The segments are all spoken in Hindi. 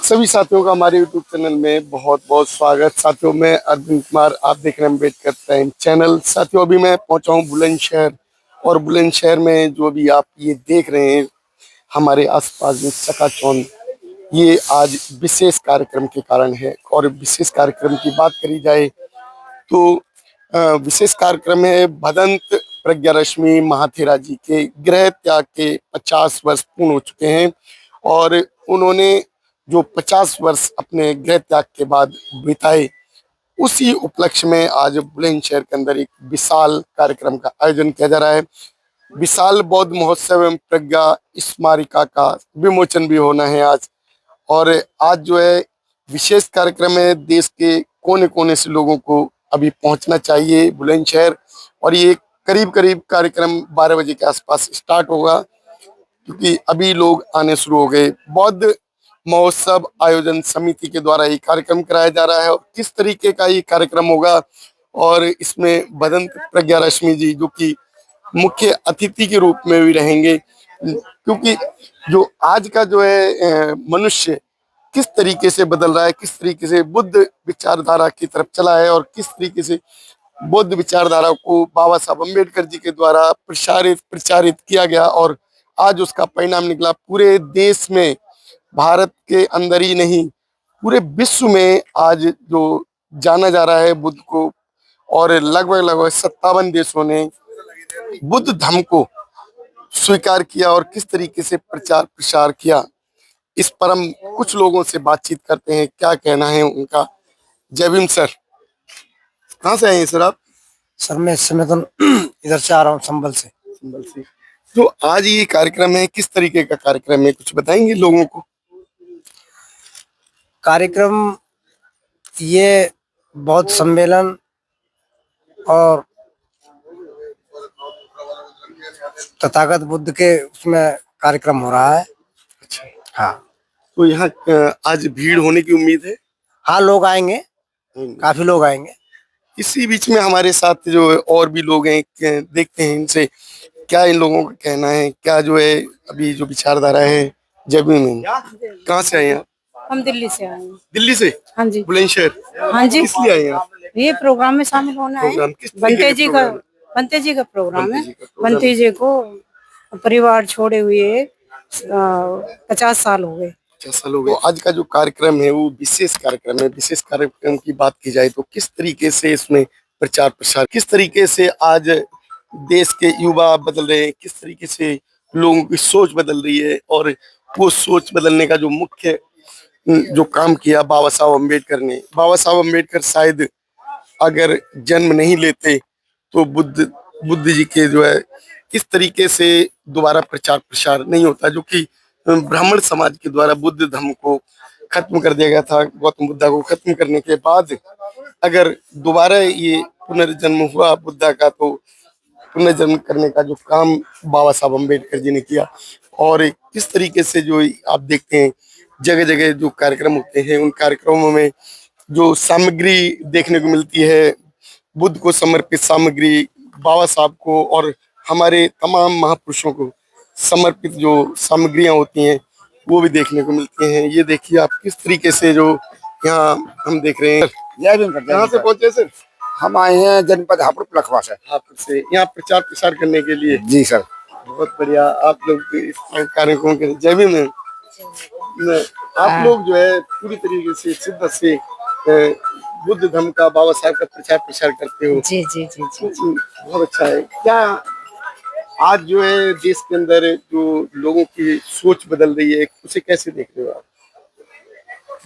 सभी साथियों का हमारे YouTube चैनल में बहुत बहुत स्वागत। साथियों, मैं अरविंद कुमार, आप देख रहे हैं अम्बेडकर टाइम चैनल। साथियों, अभी मैं पहुंचा हूं बुलंदशहर, और बुलंदशहर में जो भी आप ये देख रहे हैं हमारे आसपास में चकाचौंध, ये आज विशेष कार्यक्रम के कारण है। और विशेष कार्यक्रम की बात करी जाए तो विशेष कार्यक्रम है भदंत प्रज्ञा रश्मि महाथेरा जी के गृह त्याग के 50 वर्ष पूर्ण हो चुके हैं। और उन्होंने जो 50 वर्ष अपने गृह त्याग के बाद बिताए, उसी उपलक्ष्य में आज बुलंदशहर के अंदर एक विशाल कार्यक्रम का आयोजन किया जा रहा है। विशाल बौद्ध महोत्सव एवं प्रज्ञा स्मारिका का विमोचन भी होना है आज। और आज जो है विशेष कार्यक्रम है, देश के कोने कोने से लोगों को अभी पहुंचना चाहिए बुलंदशहर। और ये करीब करीब कार्यक्रम 12 बजे के आसपास स्टार्ट होगा, क्योंकि अभी लोग आने शुरू हो गए। बौद्ध महोत्सव आयोजन समिति के द्वारा ये कार्यक्रम कराया जा रहा है। और किस तरीके का ये कार्यक्रम होगा, और इसमें भदंत प्रज्ञा रश्मि जी जो कि मुख्य अतिथि के रूप में भी रहेंगे, क्योंकि जो आज का जो है मनुष्य किस तरीके से बदल रहा है, किस तरीके से बुद्ध विचारधारा की तरफ चला है, और किस तरीके से बुद्ध विचारधारा को बाबा साहब अम्बेडकर जी के द्वारा प्रचारित किया गया, और आज उसका परिणाम निकला। पूरे देश में, भारत के अंदर ही नहीं, पूरे विश्व में आज जो जाना जा रहा है बुद्ध को। और लगभग लगभग 57 देशों ने बुद्ध धर्म को स्वीकार किया और किस तरीके से प्रचार प्रसार किया, इस पर हम कुछ लोगों से बातचीत करते हैं, क्या कहना है उनका। जय भीम सर। कहाँ से आए हैं सर आप? सर मैं इस समय तो इधर से आ रहा हूँ, संभल से। संभल से। तो आज ये कार्यक्रम है, किस तरीके का कार्यक्रम है, कुछ बताएंगे लोगों को? कार्यक्रम ये बौद्ध सम्मेलन और तथागत बुद्ध के उसमें कार्यक्रम हो रहा है। अच्छा। हाँ, तो यहाँ आज भीड़ होने की उम्मीद है? हाँ, लोग आएंगे, काफी लोग आएंगे। इसी बीच में हमारे साथ जो और भी लोग हैं, देखते हैं इनसे क्या इन लोगों का कहना है, क्या जो है अभी जो विचारधारा है। जय भीम। कहाँ से आए हैं आप? हम दिल्ली से आए हैं। दिल्ली से? हाँ जी। बुलंदशहर? हाँ जी। किस लिए आए हैं आप? ये प्रोग्राम में शामिल होना है। बनते जी का प्रोग्राम है। बनते जी को परिवार छोड़े हुए 50 साल हो गए। 50 साल हो गए। तो आज का जो कार्यक्रम है वो विशेष कार्यक्रम है। विशेष कार्यक्रम की बात की जाए तो किस तरीके से इसमें प्रचार प्रसार, किस तरीके से आज देश के युवा बदल रहे हैं, किस तरीके से लोगों की सोच बदल रही है, और वो सोच बदलने का जो मुख्य जो काम किया बाबा साहब अम्बेडकर ने। बाबा साहब अम्बेडकर शायद अगर जन्म नहीं लेते तो बुद्ध जी के जो है किस तरीके से दोबारा प्रचार प्रसार नहीं होता, जो कि ब्राह्मण समाज के द्वारा बुद्ध धर्म को खत्म कर दिया गया था। गौतम बुद्धा को खत्म करने के बाद अगर दोबारा ये पुनर्जन्म हुआ बुद्धा का, तो पुनर्जन्म करने का जो काम बाबा साहब अम्बेडकर जी ने किया। और किस तरीके से जो आप देखते हैं जगह जगह जो कार्यक्रम होते हैं, उन कार्यक्रमों में जो सामग्री देखने को मिलती है, बुद्ध को समर्पित सामग्री, बाबा साहब को और हमारे तमाम महापुरुषों को समर्पित जो सामग्रियां होती हैं, वो भी देखने को मिलती हैं। ये देखिए आप किस तरीके से जो यहाँ हम देख रहे हैं। कहाँ से पहुंचे सर? हम आए हैं जनपद हापुड़ लखवा से। हापुड़ से यहाँ प्रचार प्रसार करने के लिए? जी सर। बहुत बढ़िया। आप लोग इस कार्यक्रम के जय भीम में आप लोग जो है पूरी तरीके से शिद्दत से बुद्ध धर्म का, बाबा साहब का प्रचार प्रसार करते हो। जी जी जी जी। बहुत अच्छा है। क्या आज जो है देश के अंदर जो लोगों की सोच बदल रही है, उसे कैसे देख रहे हो आप?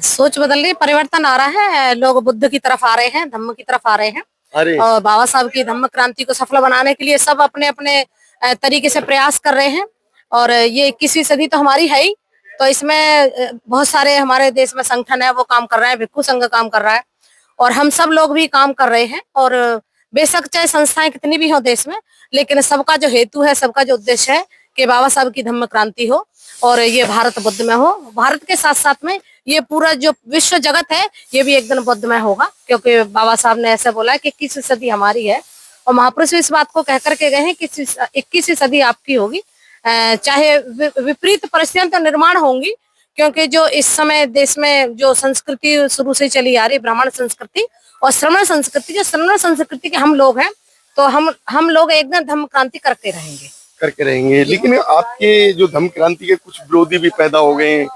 सोच बदल रही, परिवर्तन आ रहा है, लोग बुद्ध की तरफ आ रहे हैं, धम्म की तरफ आ रहे हैं। अरे और बाबा साहब की धम्म क्रांति को सफल बनाने के लिए सब अपने अपने तरीके से प्रयास कर रहे हैं। और ये 21वीं सदी तो हमारी है ही, तो इसमें बहुत सारे हमारे देश में संगठन है, वो काम कर रहे हैं, भिक्खु संघ काम कर रहा है, और हम सब लोग भी काम कर रहे हैं। और बेशक चाहे संस्थाएं कितनी भी हो देश में, लेकिन सबका जो हेतु है, सबका जो उद्देश्य है कि बाबा साहब की धम्म क्रांति हो और ये भारत बुद्ध में हो। भारत के साथ साथ में ये पूरा जो विश्व जगत है, ये भी एक दिन बुद्ध में होगा, क्योंकि बाबा साहब ने ऐसे बोला है कि 21वीं सदी हमारी है। और महापुरुष इस बात को कह करके गए हैं कि 21वीं सदी आपकी होगी, चाहे विपरीत परिस्थितियां तो निर्माण होंगी, क्योंकि जो इस समय देश में जो संस्कृति शुरू से चली आ रही ब्राह्मण संस्कृति और श्रमण संस्कृति, जो श्रमण संस्कृति के हम लोग हैं, तो हम लोग एकदम धम्म क्रांति करते रहेंगे। लेकिन आपके जो धम्म क्रांति के कुछ विरोधी भी पैदा हो गए हैं।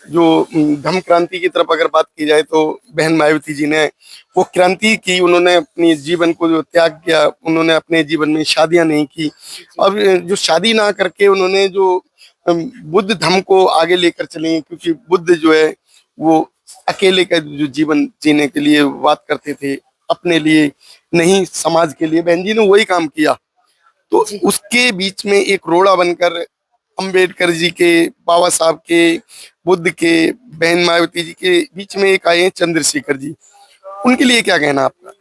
जो धम्म क्रांति की तरफ अगर बात की जाए तो बहन मायावती जी ने वो क्रांति की, उन्होंने अपने जीवन को जो त्याग किया, उन्होंने अपने जीवन में शादियां नहीं की। अब जो शादी ना करके उन्होंने जो बुद्ध धर्म को आगे लेकर चले, क्योंकि बुद्ध जो है वो अकेले का जो जीवन जीने के लिए बात करते थे, अपने लिए नहीं समाज के लिए। बहन जी ने वही काम किया। तो उसके बीच में एक रोड़ा बनकर अंबेडकर जी के, बाबा साहब के, बुद्ध के, बहन मायावती जी के बीच में एक आए हैं चंद्रशेखर जी। उनके लिए क्या कहना आपका?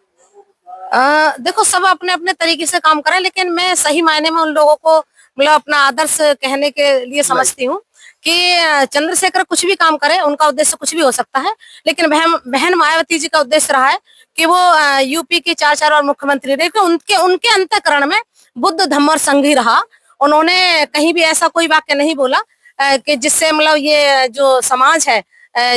देखो, सब अपने अपने तरीके से काम करें, लेकिन मैं सही मायने में उन लोगों को मतलब अपना आदर्श कहने के लिए समझती हूँ कि चंद्रशेखर कुछ भी काम करे, उनका उद्देश्य कुछ भी हो सकता है, लेकिन बहन मायावती जी का उद्देश्य रहा है कि वो यूपी के 4 बार मुख्यमंत्री रहे, उनके अंतःकरण में बुद्ध धम्म और संघ ही रहा। उन्होंने कहीं भी ऐसा कोई वाक्य नहीं बोला कि जिससे मतलब ये जो समाज है,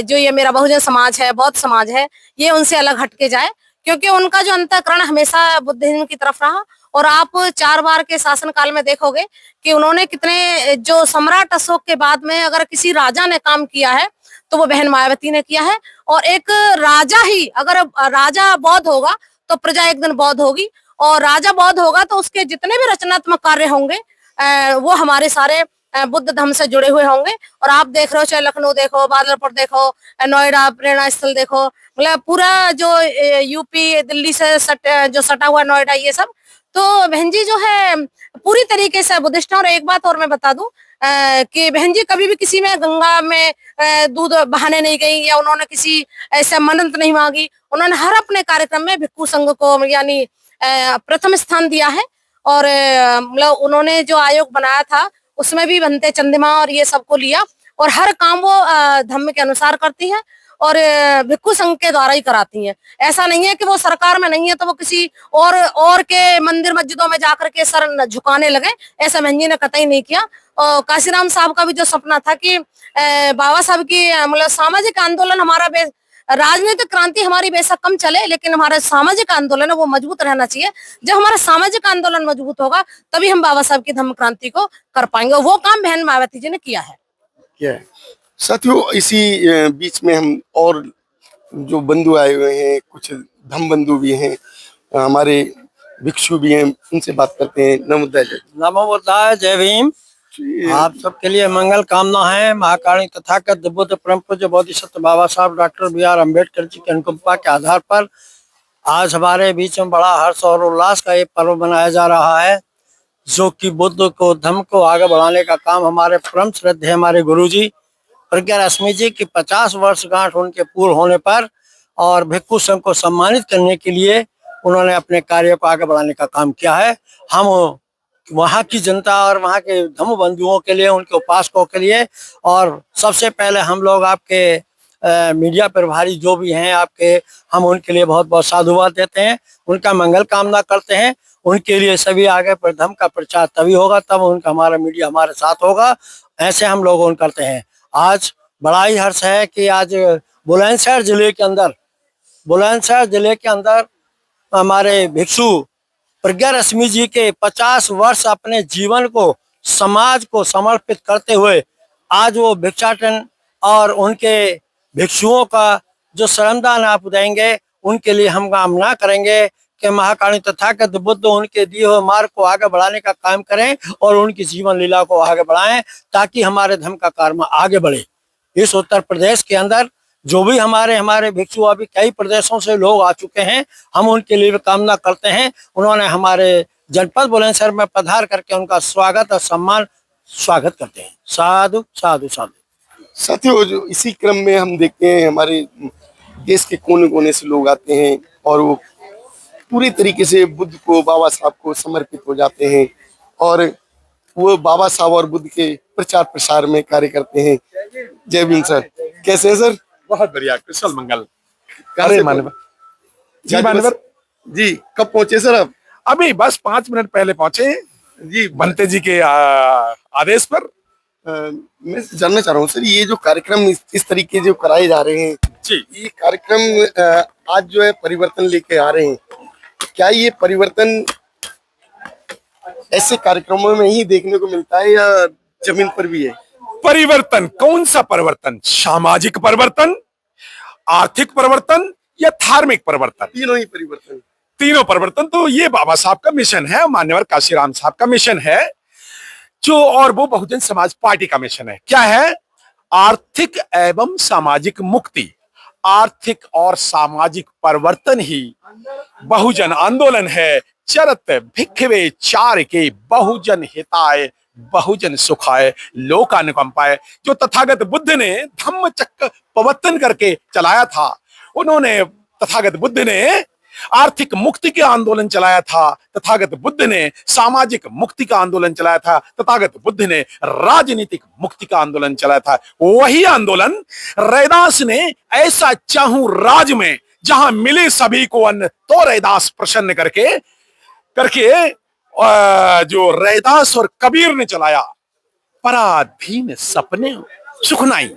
जो ये मेरा बहुजन समाज है, बौद्ध समाज है, ये उनसे अलग हटके जाए, क्योंकि उनका जो अंतःकरण हमेशा बुद्धिज्म की तरफ रहा। और आप 4 बार के शासन काल में देखोगे कि उन्होंने कितने, जो सम्राट अशोक के बाद में अगर किसी राजा ने काम किया है तो वो बहन मायावती ने किया है। और एक राजा ही, अगर राजा बौद्ध होगा तो प्रजा एक दिन बौद्ध होगी, और राजा बौद्ध होगा तो उसके जितने भी रचनात्मक कार्य होंगे वो हमारे सारे बुद्ध धर्म से जुड़े हुए होंगे। और आप देख रहे हो, चाहे लखनऊ देखो, बादलपुर देखो, नोएडा प्रेरणा स्थल देखो, मतलब पूरा जो यूपी दिल्ली से जो सटा हुआ नोएडा, ये सब तो बहन जी जो है पूरी तरीके से बुद्धिस्ट है। और एक बात और मैं बता दूं कि बहन जी कभी भी किसी में गंगा में दूध बहाने नहीं गई, या उन्होंने किसी ऐसा मन्नत नहीं मांगी। उन्होंने हर अपने कार्यक्रम में भिक्षु संघ को यानी प्रथम स्थान दिया है। और मतलब उन्होंने जो आयोग बनाया था उसमें भी बनते चंद्रमा और ये सबको लिया, और हर काम वो धर्म के अनुसार करती है और भिक्षु संघ के द्वारा ही कराती हैं। ऐसा नहीं है कि वो सरकार में नहीं है तो वो किसी और के मंदिर मस्जिदों में जाकर के सर झुकाने लगे, ऐसा बहन जी ने कतई नहीं किया। और काशीराम साहब का भी जो सपना था कि बाबा साहब की मतलब सामाजिक आंदोलन, हमारा राजनीतिक क्रांति हमारी बेशक कम चले, लेकिन हमारा सामाजिक आंदोलन है वो मजबूत रहना चाहिए। जब हमारा सामाजिक आंदोलन मजबूत होगा तभी हम बाबा साहब की धम्म क्रांति को कर पाएंगे। वो काम बहन मायावती जी ने किया है। साथियों, इसी बीच में हम और जो बंधु आए हुए हैं, कुछ धम्म बंधु भी हैं, हमारे भिक्षु भी हैं, उनसे बात करते हैं। नमो बुद्धाय, जय भीम। आप सबके लिए मंगल कामना है। महाकाली तथागत बुद्ध परम पूज्य बोधिसत्व बाबा साहब डॉक्टर B.R. अम्बेडकर जी की अनुकंपा के आधार पर आज हमारे बीच में बड़ा हर्ष और उल्लास का एक पर्व मनाया जा रहा है, जो कि बुद्ध को, धम्म को आगे बढ़ाने का काम हमारे परम श्रद्धेय हमारे गुरुजी प्रज्ञा रश्मि जी की 50 वर्षगांठ उनके पूर्ण होने पर और भिक्षु संघ को सम्मानित करने के लिए उन्होंने अपने कार्य को आगे बढ़ाने का काम किया है। हम वहाँ की जनता और वहाँ के धम्म बंधुओं के लिए, उनके उपासकों के लिए, और सबसे पहले हम लोग आपके मीडिया प्रभारी जो भी हैं आपके, हम उनके लिए बहुत बहुत साधुवाद देते हैं, उनका मंगल कामना करते हैं। उनके लिए सभी आगे पर धम्म का प्रचार तभी होगा तब उनका हमारा मीडिया हमारे साथ होगा, ऐसे हम लोग करते हैं। आज बड़ा ही हर्ष है कि आज बुलंदशहर जिले के अंदर हमारे भिक्षु प्रज्ञा रश्मि जी के 50 वर्ष अपने जीवन को समाज को समर्पित करते हुए आज वो भिक्षाटन और उनके भिक्षुओं का जो श्रमदान आप देंगे, उनके लिए हम कामना करेंगे कि महाकाली तथागत बुद्ध उनके दिए हुए मार्ग को आगे बढ़ाने का काम करें और उनकी जीवन लीला को आगे बढ़ाएं, ताकि हमारे धर्म का कार्य आगे बढ़े। इस उत्तर प्रदेश के अंदर जो भी हमारे भिक्षु, अभी कई प्रदेशों से लोग आ चुके हैं, हम उनके लिए भी कामना करते हैं। उन्होंने हमारे जनपद बुलंदशहर में पधार करके उनका स्वागत और स्वागत करते हैं। साधु साधु साधु। साथियों, जो इसी क्रम में हम देखते हैं हमारे देश के कोने कोने से लोग आते हैं और वो पूरी तरीके से बुद्ध को, बाबा साहब को समर्पित हो जाते हैं और वो बाबा साहब और बुद्ध के प्रचार प्रसार में कार्य करते हैं। जय भीम सर, कैसे हैं सर? बहुत बढ़िया, कुशल मंगल। जी, कब पहुंचे सर आप? अभी बस 5 मिनट पहले पहुंचे जी, बनते जी के आदेश पर। मैं जानना चाह रहा हूँ सर, ये जो कार्यक्रम इस तरीके जो कराए जा रहे हैं जी, ये कार्यक्रम आज जो है परिवर्तन लेके आ रहे हैं, क्या ये परिवर्तन ऐसे कार्यक्रमों में ही देखने को मिलता है या जमीन पर भी है? परिवर्तन कौन सा परिवर्तन? सामाजिक परिवर्तन, आर्थिक परिवर्तन या धार्मिक परिवर्तन? तीनों ही परिवर्तन। तीनों परिवर्तन। तो ये बाबा साहब का मिशन है, मान्यवर काशीराम साहब का मिशन है, जो और वो बहुजन समाज पार्टी का मिशन है। क्या है? आर्थिक एवं सामाजिक मुक्ति, आर्थिक और सामाजिक परिवर्तन ही बहुजन आंदोलन है। चरत भिक्षवे चार के बहुजन हिताय बहुजन सुखाय लोकानुकंपाय। जो तथागत बुद्ध ने धम्म चक्र प्रवर्तन करके चलाया था, उन्होंने तथागत बुद्ध ने आर्थिक मुक्ति के आंदोलन चलाया था, तथागत बुद्ध ने सामाजिक मुक्ति का आंदोलन चलाया था, तथागत बुद्ध ने राजनीतिक मुक्ति का आंदोलन चलाया था। वही आंदोलन रैदास ने ऐसा चाहूं राज में जहां मिले सभी को अन्न, तो रैदास प्रसन्न करके जो रैदास और कबीर ने चलाया। पराधीन सपने सुख नहीं,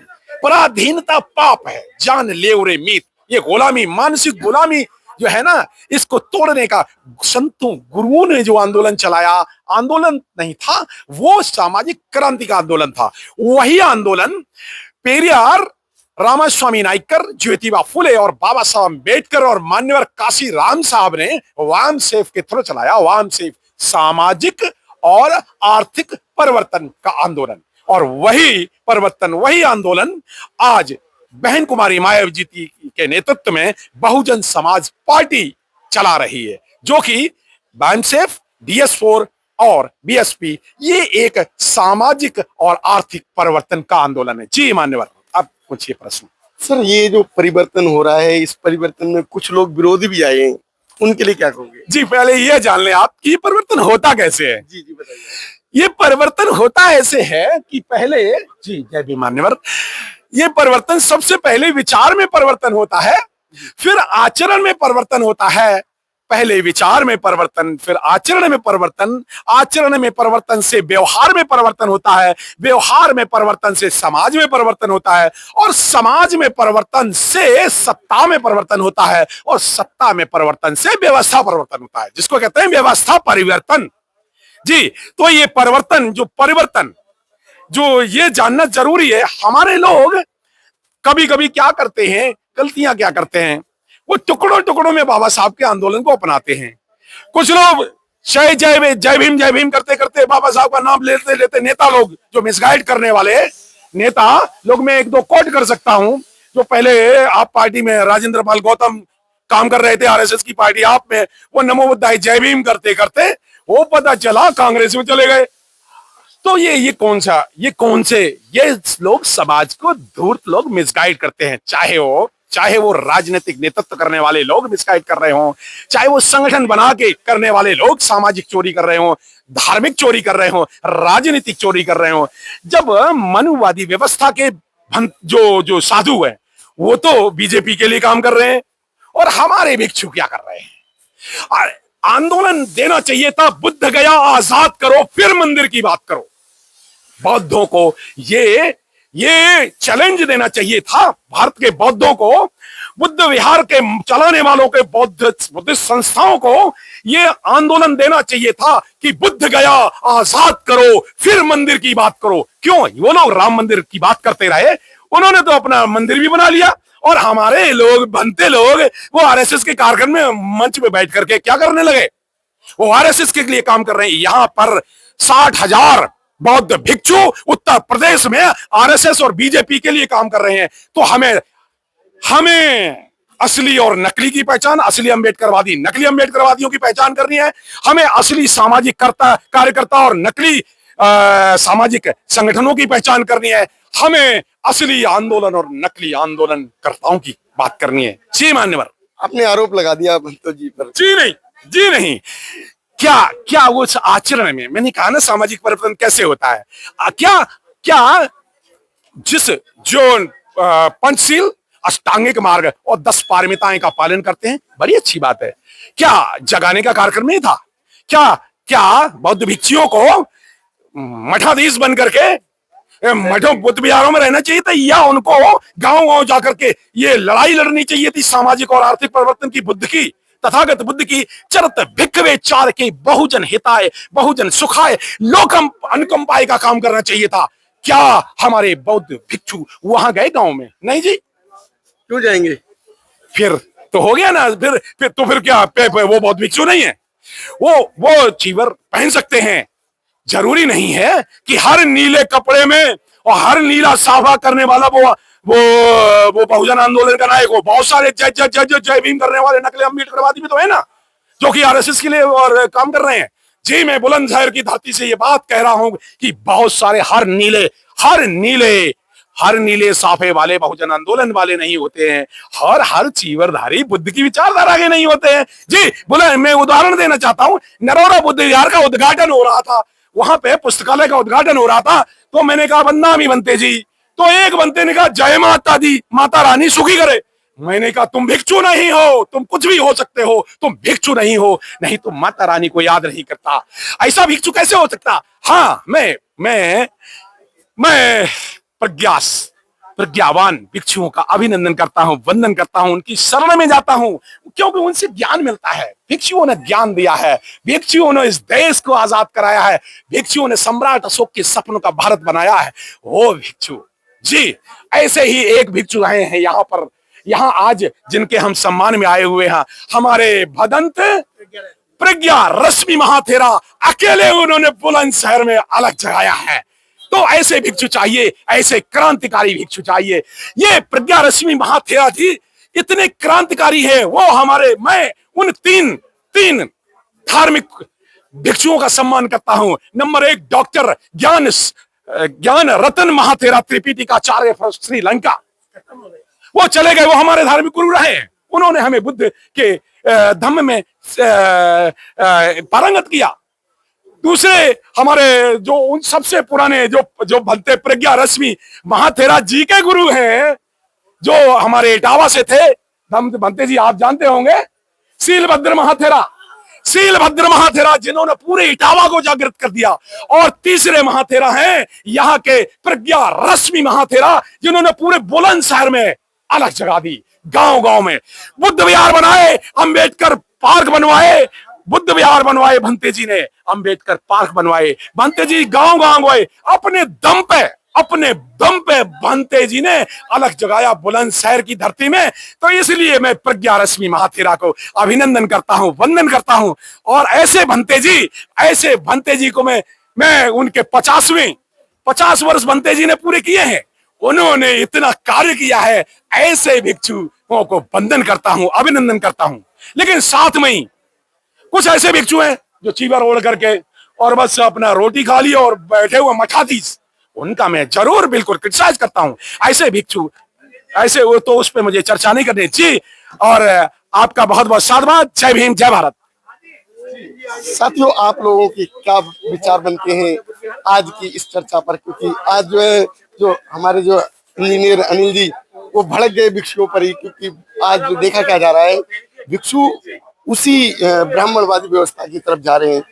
पराधीनता पाप है, जान लेवरे मीत। ये गुलामी, मानसिक गुलामी जो है ना, इसको तोड़ने का संतों गुरुओं ने जो आंदोलन चलाया, आंदोलन नहीं था वो सामाजिक क्रांति का आंदोलन था। वही आंदोलन पेरियार, रामास्वामी नायकर, ज्योतिबा फुले और बाबा साहब अम्बेडकर और मान्यवर काशीराम साहब ने वाम सेफ के थ्रू चलाया। वाम सेफ सामाजिक और आर्थिक परिवर्तन का आंदोलन, और वही परिवर्तन, वही आंदोलन आज बहन कुमारी मायावती जी के नेतृत्व में बहुजन समाज पार्टी चला रही है, जो कि बामसेफ, DS4 और BSP, ये एक सामाजिक और आर्थिक परिवर्तन का आंदोलन है। जी मान्यवर, अब पूछिए प्रश्न। सर, ये जो परिवर्तन हो रहा है, इस परिवर्तन में कुछ लोग विरोधी भी आए हैं, उनके लिए क्या कहोगे? जी, पहले ये जान लें आप कि ये परिवर्तन होता कैसे है। जी बताइए। ये परिवर्तन होता ऐसे है कि पहले, जी जय भी मान्यवर, ये परिवर्तन सबसे पहले विचार में परिवर्तन होता है, फिर आचरण में परिवर्तन होता है। पहले विचार में परिवर्तन, फिर आचरण में परिवर्तन, आचरण में परिवर्तन से व्यवहार में परिवर्तन होता है, व्यवहार में परिवर्तन से समाज में परिवर्तन होता है, और समाज में परिवर्तन से सत्ता में परिवर्तन होता है, और सत्ता में परिवर्तन से व्यवस्था परिवर्तन होता है, जिसको कहते हैं व्यवस्था परिवर्तन। जी, तो ये परिवर्तन जो ये जानना जरूरी है। हमारे लोग कभी कभी क्या करते हैं, गलतियां क्या करते हैं, वो टुकड़ों टुकड़ों में बाबा साहब के आंदोलन को अपनाते हैं। कुछ लोग जय भीम करते करते बाबा साहब का नाम लेते लेते, नेता लोग जो मिसगाइड करने वाले नेता लोग, मैं एक दो कोट कर सकता हूं। जो पहले आप पार्टी में राजेंद्र पाल गौतम काम कर रहे थे, RSS की पार्टी आप में, वो नमो बुद्धाय जय भीम करते करते वो पता चला कांग्रेस में चले गए। तो ये कौन से ये लोग समाज को धूर्त लोग मिसगाइड करते हैं। चाहे वो राजनीतिक नेतृत्व करने वाले लोग मिसगाइड कर रहे हो, चाहे वो संगठन बना के करने वाले लोग सामाजिक चोरी कर रहे हो, धार्मिक चोरी कर रहे हो, राजनीतिक चोरी कर रहे हो। जब मनुवादी व्यवस्था के जो साधु है, वो तो बीजेपी के लिए काम कर रहे हैं, और हमारे भिक्षु क्या कर रहे हैं? आंदोलन देना चाहिए था, बुद्ध गया आजाद करो, फिर मंदिर की बात करो। बौद्धों को ये चैलेंज देना चाहिए था, भारत के बौद्धों को, बुद्ध विहार के चलाने वालों के बुद्धिस्ट संस्थाओं को ये आंदोलन देना चाहिए था कि बुद्ध गया आजाद करो, फिर मंदिर की बात करो। क्यों? वो लोग राम मंदिर की बात करते रहे, उन्होंने तो अपना मंदिर भी बना लिया, और हमारे लोग, बनते लोग, वो RSS के कार्यक्रम में मंच पे बैठ करके क्या करने लगे? वो RSS के लिए काम कर रहे हैं। यहां पर 60,000 बौद्ध भिक्षु उत्तर प्रदेश में RSS और बीजेपी के लिए काम कर रहे हैं। तो हमें असली और नकली की पहचान, असली अम्बेडकरवादी, नकली अम्बेडकरवादियों की पहचान करनी है। हमें असली सामाजिक कार्यकर्ता और नकली सामाजिक संगठनों की पहचान करनी है। हमें असली आंदोलन और नकली आंदोलनकर्ताओं की बात करनी है। जी मान्यवर, आपने आरोप लगा दिया भंतो जी पर। जी नहीं, क्या उस आचरण में, मैंने कहा ना सामाजिक परिवर्तन कैसे होता है, क्या जो पंचशील, अष्टांगिक मार्ग और 10 पारमिताएं का पालन करते हैं, बड़ी अच्छी बात है। क्या जगाने का कार्यक्रम नहीं था? क्या बौद्ध भिक्षुओं को मठाधीश बन करके मठों बुद्ध विहारों में रहना चाहिए था, या उनको गांव गांव जाकर के ये लड़ाई लड़नी चाहिए थी सामाजिक और आर्थिक परिवर्तन की बुद्ध की, तथागत बुद्ध की चरत भिक्खवे चार के बहुजन हिताय बहुजन सुखाय लोकम अनुकंपाय का काम करना चाहिए था। क्या हमारे बौद्ध भिक्षु वहां गए गांव में? नहीं जी। क्यों जाएंगे? फिर तो हो गया ना, फिर क्या वो बौद्ध भिक्षु नहीं है? वो चीवर पहन सकते हैं, जरूरी नहीं है कि हर नीले कपड़े में और हर नीला साफा करने वाला वो बहुजन आंदोलन का नायक हो। बहुत सारे जय जय जय जय जय भीम करने वाले नकली अम्बेडकरवादी भी तो है ना, जो कि आरएसएस के लिए और काम कर रहे हैं। जी मैं बुलंदशहर की धरती से ये बात कह रहा हूं कि बहुत सारे हर नीले साफे वाले बहुजन आंदोलन वाले नहीं होते हैं, हर चीवरधारी बुद्ध की विचारधारा के नहीं होते हैं जी। बोला मैं उदाहरण देना चाहता हूं, नरोरा बुद्ध विहार का उद्घाटन हो रहा था, वहां पे पुस्तकालय का उद्घाटन हो रहा था, तो मैंने कहा बदनामी बनते जी, तो एक बनते ने कहा जय माता दी, माता रानी सुखी करे। मैंने कहा तुम भिक्षु नहीं हो, तुम कुछ भी हो सकते हो, तुम भिक्षु नहीं हो, नहीं तो माता रानी को याद नहीं करता। ऐसा भिक्षु कैसे हो सकता? हाँ मैं प्रज्ञावान भिक्षुओं का अभिनंदन करता हूं, वंदन करता हूं, उनकी शरण में जाता हूं, क्योंकि उनसे ज्ञान मिलता है। भिक्षुओं ने ज्ञान दिया है, भिक्षुओं ने इस देश को आजाद कराया है, भिक्षुओं ने सम्राट अशोक के सपनों का भारत बनाया है। वो भिक्षु जी, ऐसे ही एक भिक्षु आए हैं यहाँ आज जिनके हम सम्मान में आए हुए हैं, हमारे भदंत प्रज्ञा रश्मि महाथेरा। अकेले उन्होंने बुलंदशहर में अलग जगाया है। तो ऐसे भिक्षु चाहिए, ऐसे क्रांतिकारी भिक्षु चाहिए। ये प्रज्ञा रश्मि महाथेरा जी इतने क्रांतिकारी है, मैं उन तीन धार्मिक भिक्षुओं का सम्मान करता हूं। नंबर 1 डॉक्टर ज्ञान रतन महाथेरा त्रिपिटिकाचार्य श्रीलंका, वो चले गए, वो हमारे धार्मिक गुरु रहे हैं। उन्होंने हमें बुद्ध के धम्म में पारंगत किया। दूसरे हमारे जो उन सबसे पुराने जो भंते प्रज्ञा रश्मि महाथेरा जी के गुरु हैं, जो हमारे इटावा से थे, भंते जी आप जानते होंगे, शीलभद्र महाथेरा जिन्होंने पूरे इटावा को जागृत कर दिया। और तीसरे महाथेरा हैं यहाँ के प्रज्ञा रश्मि महाथेरा, जिन्होंने पूरे बुलंदशहर में अलग जगा दी। गांव में बुद्ध विहार बनाए, अंबेडकर पार्क बनवाए, बुद्ध विहार बनवाए भंते जी ने, अंबेडकर पार्क बनवाए। भंते जी गांव गए, अपने दम पे भंते जी ने अलग जगाया बुलंदशहर की धरती में। तो इसलिए मैं प्रज्ञा रश्मि महाथेरा को अभिनंदन करता हूं, वंदन करता हूं। और ऐसे भंते जी को मैं उनके 50 वर्ष भंते जी ने पूरे किए हैं। उन्होंने इतना कार्य किया है, ऐसे भिक्षुओं को वंदन करता हूं, अभिनंदन करता हूं। लेकिन साथ में ही कुछ ऐसे भिक्षु हैं जो चीवर ओढ़ करके और बस अपना रोटी खा ली और बैठे हुए मठाधीश, उनका मैं जरूर बिल्कुल क्रिटिसाइज करता हूं। ऐसे भिक्षु वो तो उस पर मुझे चर्चा नहीं करनी जी। और आपका बहुत बहुत साधुवाद। जय भीम, जय भारत। साथियों, आप लोगों की क्या विचार बनते हैं आज की इस चर्चा पर? क्योंकि आज जो हमारे जो इंजीनियर अनिल जी वो भड़क गए भिक्षुओं पर ही, क्योंकि आज जो देखा क्या जा रहा है, भिक्षु उसी ब्राह्मणवादी व्यवस्था की तरफ जा रहे हैं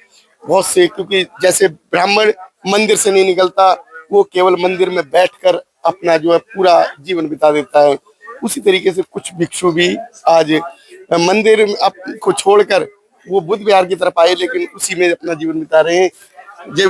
बहुत से। क्योंकि जैसे ब्राह्मण मंदिर से नहीं निकलता, वो केवल मंदिर में बैठकर अपना जो है पूरा जीवन बिता देता है, उसी तरीके से कुछ भिक्षु भी आज मंदिर को छोड़कर वो बुद्ध विहार की तरफ आए, लेकिन उसी में अपना जीवन बिता रहे हैं। जय